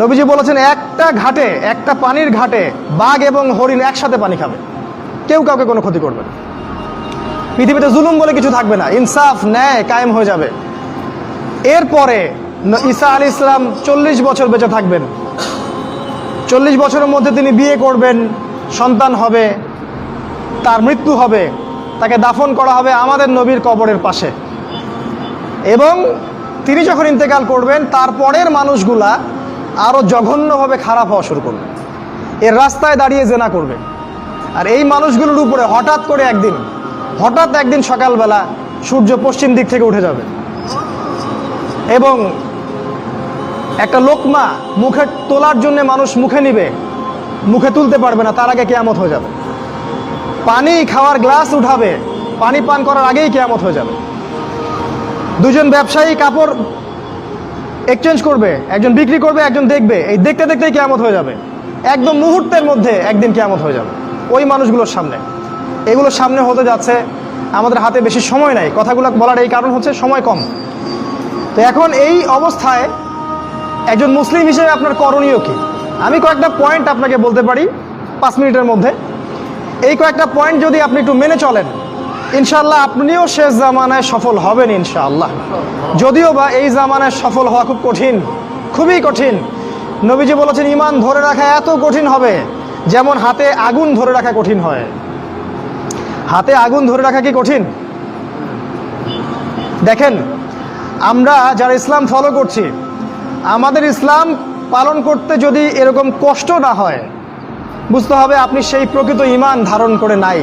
নবীজি বলেছেন একটা ঘাটে, একটা পানির ঘাটে বাঘ এবং হরিণ একসাথে পানি খাবে, কেউ কাউকে কোনো ক্ষতি করবে না। পৃথিবীতে জুলুম বলে কিছু থাকবে না, ইনসাফ ন্যায় কায়েম হয়ে যাবে। এরপরে ঈসা আলাইহিস সালাম 40 বছর বেঁচে থাকবেন। 40 বছরের মধ্যে তিনি বিয়ে করবেন, সন্তান হবে, তার মৃত্যু হবে, তাকে দাফন করা হবে আমাদের নবীর কবরের পাশে। এবং তিনি যখন ইন্তেকাল করবেন তারপরের মানুষগুলা আরও জঘন্যভাবে খারাপ হওয়া শুরু করবে, এর রাস্তায় দাঁড়িয়ে জেনা করবে। আর এই মানুষগুলোর উপরে হঠাৎ একদিন সকালবেলা সূর্য পশ্চিম দিক থেকে উঠে যাবে এবং একটা লোকমা মুখে তোলার জন্য মানুষ মুখে নিবে, মুখে তুলতে পারবে না, তার আগে কিয়ামত হয়ে যাবে। পানি খাওয়ার গ্লাস উঠাবে, পানি পান করার আগেই কিয়ামত হয়ে যাবে। দুজন ব্যবসায়ী কাপড় এক্সচেঞ্জ করবে, একজন বিক্রি করবে, একজন দেখবে, এই দেখতে দেখতেই কিয়ামত হয়ে যাবে। একদম মুহূর্তের মধ্যে একদিন কিয়ামত হয়ে যাবে ওই মানুষগুলোর সামনে। এগুলোর সামনে হতে যাচ্ছে, আমাদের হাতে বেশি সময় নাই, কথাগুলো বলার এই কারণ হচ্ছে সময় কম। তো এখন এই অবস্থায় একজন মুসলিম হিসেবে আপনার করণীয় কি? আমি কয়েকটা পয়েন্ট আপনাকে বলতে পারি 5 মিনিটের মধ্যে। এই কয়েকটা পয়েন্ট যদি আপনি একটু মেনে চলেন, ইনশাআল্লাহ আপনিও শেষ জামানায় সফল হবেন ইনশাআল্লাহ। যদিও বা এই জামানায় সফল হওয়া খুব কঠিন, খুবই কঠিন। নবীজি বলেছেন ঈমান ধরে রাখা এত কঠিন হবে যেমন হাতে আগুন ধরে রাখা কঠিন হয়। হাতে আগুন ধরে রাখা কি কঠিন? দেখেন, আমরা যারা ইসলাম ফলো করছি, আমাদের ইসলাম পালন করতে যদি এরকম কষ্ট না হয়, বুঝতে হবে আপনি সেই প্রকৃত ঈমান ধারণ করে নাই,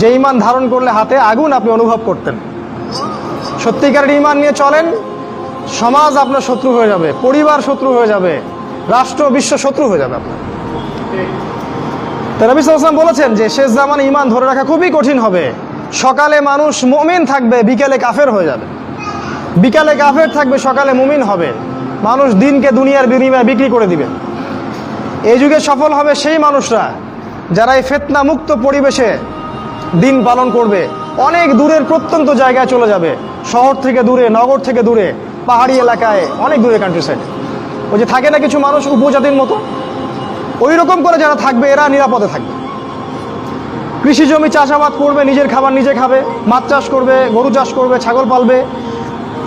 যে ঈমান ধারণ করলে হাতে আগুন আপনি অনুভব করতেন। সত্যিকারের ঈমান নিয়ে চলেন, সমাজ আপনার শত্রু হয়ে যাবে, পরিবার শত্রু হয়ে যাবে, রাষ্ট্র বিশ্ব শত্রু হয়ে যাবে আপনার। তো নবী সাল্লাল্লাহু আলাইহি ওয়াসাল্লাম বলেছেন যে শেষ জামানে ঈমান ধরে রাখা খুবই কঠিন হবে। সকালে মানুষ মুমিন থাকবে, বিকেলে কাফের হয়ে যাবে। বিকালে কাফের থাকবে, সকালে মুমিন হবে। মানুষ দিনকে দুনিয়ার বিনিময়ে বিক্রি করে দিবে। এই যুগে সফল হবে সেই মানুষরা যারা এই ফিতনা মুক্ত পরিবেশে দিন পালন করবে। অনেক দূরের প্রত্যন্ত জায়গায় চলে যাবে, শহর থেকে দূরে, নগর থেকে দূরে, পাহাড়ি এলাকায়, অনেক দূরে, কান্ট্রি সাইড। ওই যে থাকে না কিছু মানুষ উপজাতির মতো, ওই রকম করে যারা থাকবে এরা নিরাপদে থাকবে। কৃষি জমি চাষাবাদ করবে, নিজের খাবার নিজে খাবে, মাছ চাষ করবে, গরু চাষ করবে, ছাগল পালবে,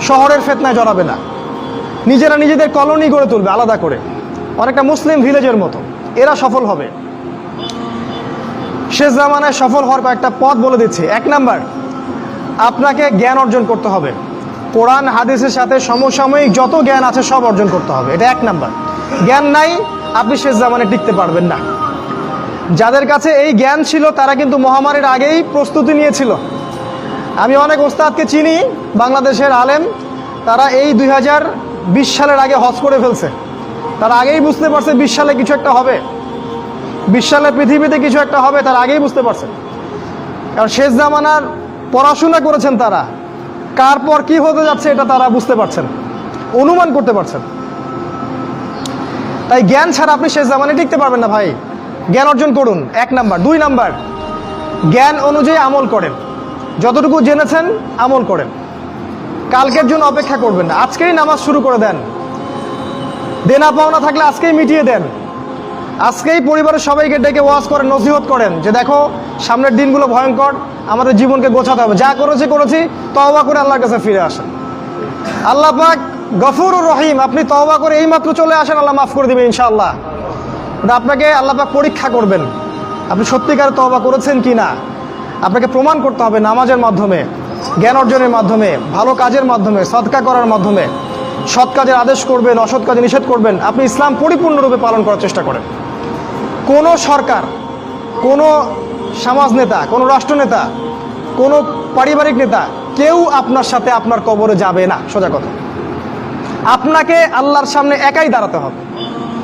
শহরের ফিতনায় জড়াবে না। নিজেরা নিজেদের কলোনি গড়ে তুলবে আলাদা করে, অনেকটা মুসলিম ভিলেজের মতো। এরা সফল হবে। শেষ জামানায় সফল হওয়ার কয়েকটা পথ বলে দিচ্ছি। 1 নাম্বার, আপনাকে জ্ঞান অর্জন করতে হবে। কোরআন হাদিসের সাথে সমসাময়িক যত জ্ঞান আছে সব অর্জন করতে হবে, এটা 1 নাম্বার। জ্ঞান নাই, আপনি শেষ জামানায় টিকতে পারবেন না। যাদের কাছে এই জ্ঞান ছিল তারা কিন্তু মহামারীর আগেই প্রস্তুতি নিয়েছিল। আমি অনেক ওস্তাদকে চিনি, বাংলাদেশের আলেম, তারা এই 2020 সালের আগে হজ করে ফেলছে। তারা আগেই বুঝতে পারছে 20 সালে কিছু একটা হবে, 20 সালে পৃথিবীতে কিছু একটা হবে, তারা আগেই বুঝতে পারছে। কারণ শেষ জামানার পড়াশোনা করেছেন তারা, কার পর কি হতে যাচ্ছে এটা তারা বুঝতে পারছেন, অনুমান করতে পারছেন। তাই জ্ঞান ছাড়া আপনি শেষ জামানায় টিকতে পারবেন না ভাই। জ্ঞান অর্জন করুন, 1 নাম্বার। 2 নাম্বার, জ্ঞান অনুযায়ী আমল করেন। যতটুকু জেনেছেন আমল করেন, কালকের জন্য অপেক্ষা করবেন না। আজকেই নামাজ শুরু করে দেন, দেনা পাওনা থাকলে আজকেই মিটিয়ে দেন। আজকেই পরিবারের সবাইকে ডেকে ওয়াজ করেন, নসিহত করেন যে দেখো সামনের দিনগুলো ভয়ঙ্কর, আমাদের জীবনকে গোছাতে হবে, যা করেছি তওবা করে আল্লাহর কাছে ফিরে আসেন। আল্লাহ পাক গফুরুর রহিম, আপনি তওবা করে এইমাত্র চলে আসেন, আল্লাহ মাফ করে দিবে ইনশাআল্লাহ। আপনাকে আল্লাহ পাক পরীক্ষা করবেন, আপনি সত্যিকার তওবা করেছেন কি না। আপনাকে প্রমাণ করতে হবে নামাজের মাধ্যমে, জ্ঞান অর্জনের মাধ্যমে, ভালো কাজের মাধ্যমে, সদকা করার মাধ্যমে। সৎ কাজের আদেশ করবেন, অসৎ কাজে নিষেধ করবেন। আপনি ইসলাম পরিপূর্ণরূপে পালন করার চেষ্টা করেন। কোনো সরকার, কোনো সমাজ নেতা, কোনো রাষ্ট্রনেতা, কোনো পারিবারিক নেতা, কেউ আপনার সাথে আপনার কবরে যাবে না। সোজা কথা, আপনাকে আল্লাহর সামনে একাই দাঁড়াতে হবে।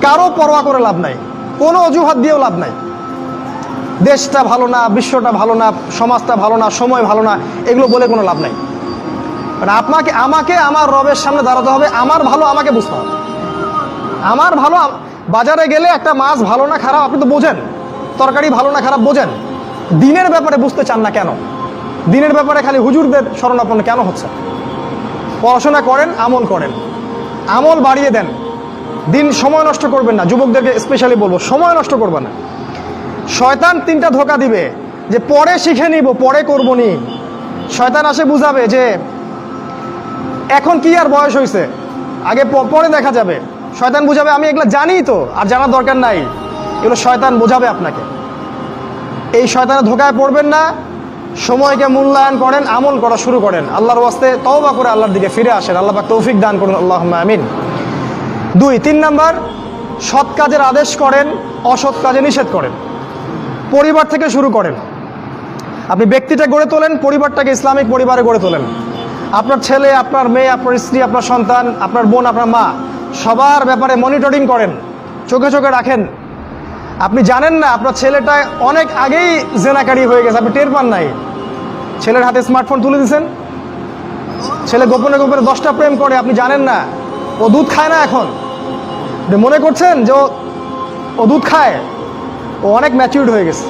কারো পরোয়া করে লাভ নাই, কোনো অজুহাত দিয়েও লাভ নাই। দেশটা ভালো না, বিশ্বটা ভালো না, সমাজটা ভালো না, সময় ভালো না, এগুলো বলে কোনো লাভ নাই। মানে আমাকে আমার রবের সামনে দাঁড়াতে হবে। আমার ভালো আমাকে বুঝতে হবে। আমার ভালো, বাজারে গেলে একটা মাছ ভালো না খারাপ আপনি তো বোঝেন, তরকারি ভালো না খারাপ বোঝেন। দিনের ব্যাপারে বুঝতে চান না কেন? দিনের ব্যাপারে খালি হুজুরদের শরণাপন্ন কেন হচ্ছে? পড়াশোনা করেন, আমল করেন, আমল বাড়িয়ে দেন। দিন সময় নষ্ট করবেন না, যুবকদেরকে স্পেশালি বলবো, সময় নষ্ট করবে না। শয়তান তিনটা ধোঁকা দিবে যে পরে শিখে নিব, পরে করবো নি। শয়তান আসে বুঝাবে যে এখন কি আর বয়স হয়েছে, আগে পরে দেখা যাবে। শয়তান বুঝাবে আমি এগুলো জানি তো, আর জানার দরকার নাই। এগুলো শয়তান বোঝাবে আপনাকে। এই শয়তানের ধোঁকায় পড়বেন না, সময়কে মূল্যায়ন করেন, আমল করা শুরু করেন, আল্লাহর ওয়াস্তে তওবা করে আল্লাহর দিকে ফিরে আসেন। আল্লাহ পাক তৌফিক দান করুন, আল্লাহুম্মা আমিন। 3 নাম্বার, সৎ কাজের আদেশ করেন, অসৎ কাজে নিষেধ করেন। পরিবার থেকে শুরু করেন। আপনি ব্যক্তিটা গড়ে তোলেন, পরিবারটাকে ইসলামিক পরিবারে গড়ে তোলেন। আপনার ছেলে, আপনার মেয়ে, আপনার স্ত্রী, আপনার সন্তান, আপনার বোন, আপনার মা, সবার ব্যাপারে মনিটরিং করেন, চোখে চোখে রাখেন। আপনি জানেন না আপনার ছেলেটা অনেক আগেই জেনাকারী হয়ে গেছে, আপনি টের পান নাই। ছেলের হাতে স্মার্টফোন তুলে দিয়েছেন, ছেলে গোপনে গোপনে 10টা প্রেম করে, আপনি জানেন না। ও দুধ খায় না এখন, মনে করছেন যে ও দুধ খায়, ও অনেক ম্যাচিউরড হয়ে গেছে।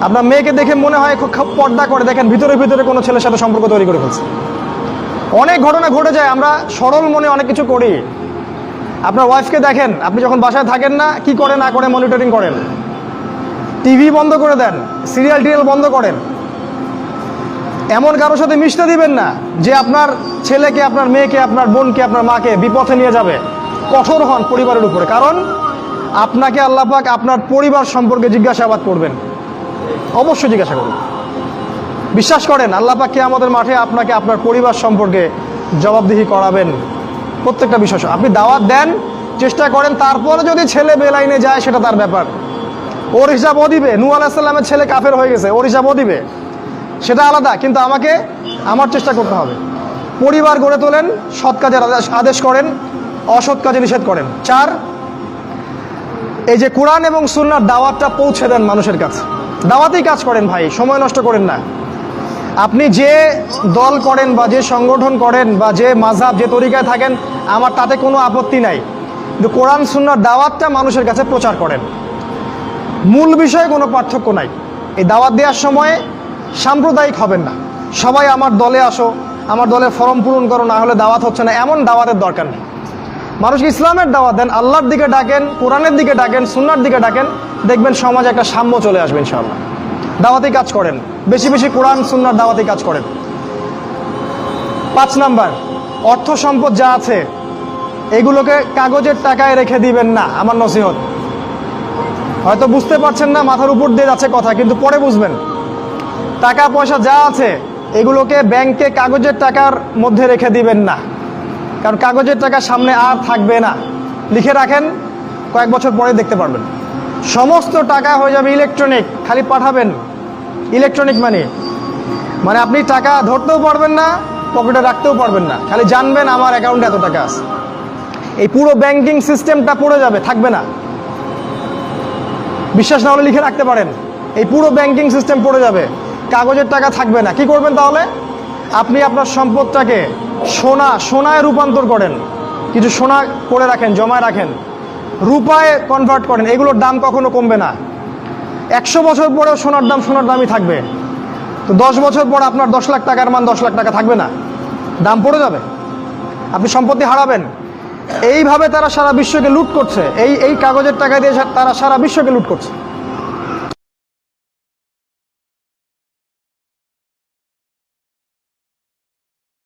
আপনার মেয়েকে দেখে মনে হয় খুব পর্দা করে, দেখেন ভিতরে ভিতরে কোনো ছেলের সাথে সম্পর্ক তৈরি করে ফেলছে। অনেক ঘটনা ঘটে যায়, আমরা সরল মনে অনেক কিছু করি। আপনার ওয়াইফকে দেখেন, আপনি যখন বাসায় থাকেন না, কি করে না করে মনিটরিং করেন। টিভি বন্ধ করে দেন, সিরিয়াল টিরিয়াল বন্ধ করেন। এমন কারোর সাথে মিশতে দিবেন না যে আপনার ছেলেকে, আপনার মেয়েকে, আপনার বোনকে, আপনার মাকে বিপথে নিয়ে যাবে। কঠোর হন পরিবারের উপরে, কারণ আপনাকে আল্লাহ পাক আপনার পরিবার সম্পর্কে জিজ্ঞাসাবাদ করবেন, অবশ্যই জিজ্ঞাসা করবেন। বিশ্বাস করেন আল্লাহ পাক কিয়ামতের মাঠে আপনাকে আপনার পরিবার সম্পর্কে জবাবদিহি করাবেন প্রত্যেকটা বিষয়। আপনি দাওয়াত দেন, চেষ্টা করেন, তারপরে যদি ছেলে বেলাইনে যায় সেটা তার ব্যাপার, ওর হিসাব ও দিবে। নূহ আলাইহিস সালামের ছেলে কাফের হয়ে গেছে, ওর হিসাব ও দিবে, সেটা আলাদা। কিন্তু আমাকে আমার চেষ্টা করতে হবে। পরিবার গড়ে তোলেন, সৎ কাজের আদেশ করেন, অসৎ কাজে নিষেধ করেন। 4, এই যে কোরআন এবং সুন্নাহর দাওয়াতটা পৌঁছে দেন মানুষের কাছে। দাওয়াতেই কাজ করেন ভাই, সময় নষ্ট করেন না। আপনি যে দল করেন বা যে সংগঠন করেন বা যে মাযহাব, যে তরিকায় থাকেন, আমার তাতে কোনো আপত্তি নাই, কিন্তু কোরআন সুন্নাহর দাওয়াতটা মানুষের কাছে প্রচার করেন। মূল বিষয়ে কোনো পার্থক্য নাই। এই দাওয়াত দেওয়ার সময় সাম্প্রদায়িক হবেন না। সবাই আমার দলে আসো, আমার দলের ফরম পূরণ করো, না হলে দাওয়াত হচ্ছে না, এমন দাওয়াতের দরকার নেই। মানুষকে ইসলামের দাওয়াত দেন, আল্লাহর দিকে ডাকেন, কোরআনের দিকে ডাকেন, সুন্নাহর দিকে ডাকেন, দেখবেন সমাজে একটা সাম্য চলে আসবে ইনশাআল্লাহ। দাওয়াতি কাজ করেন, বেশি বেশি কোরআন সুন্নাহর দাওয়াতি কাজ করেন। 5 নাম্বার, অর্থ সম্পদ যা আছে এগুলোকে কাগজের টাকায় রেখে দিবেন না, আমার নসিহত। হয়তো বুঝতে পারছেন না, মাথার উপর দিয়ে যাচ্ছে কথা, কিন্তু পরে বুঝবেন। টাকা পয়সা যা আছে এগুলোকে ব্যাংকে কাগজের টাকার মধ্যে রেখে দিবেন না, কারণ কাগজের টাকা সামনে আর থাকবে না। লিখে রাখেন, কয়েক বছর পরে দেখতে পারবেন। সমস্ত টাকা হয়ে যাবে ইলেকট্রনিক, খালি পাঠাবেন। ইলেকট্রনিক মানে আপনি টাকা ধরতেও পারবেন না, পকেটে রাখতেও পারবেন না, খালি জানবেন আমার অ্যাকাউন্টে এত টাকা আছে। এই পুরো ব্যাংকিং সিস্টেমটা পড়ে যাবে, থাকবে না। বিশ্বাস না হলে লিখে রাখতে পারেন, এই পুরো ব্যাংকিং সিস্টেম পড়ে যাবে, কাগজের টাকা থাকবে না। কি করবেন তাহলে? আপনি আপনার সম্পদটাকে সোনায় রূপান্তর করেন, কিছু সোনা করে রাখেন, জমায় রাখেন, রূপায় কনভার্ট করেন। এগুলোর দাম কখনো কমবে না। 100 বছর পরেও সোনার দামই থাকবে। তো 10 বছর পর আপনার 10 লাখ টাকার মান 10 লাখ টাকা থাকবে না, দাম পড়ে যাবে, আপনি সম্পত্তি হারাবেন। এইভাবে তারা সারা বিশ্বকে লুট করছে, এই কাগজের টাকা দিয়ে তারা সারা বিশ্বকে লুট করছে।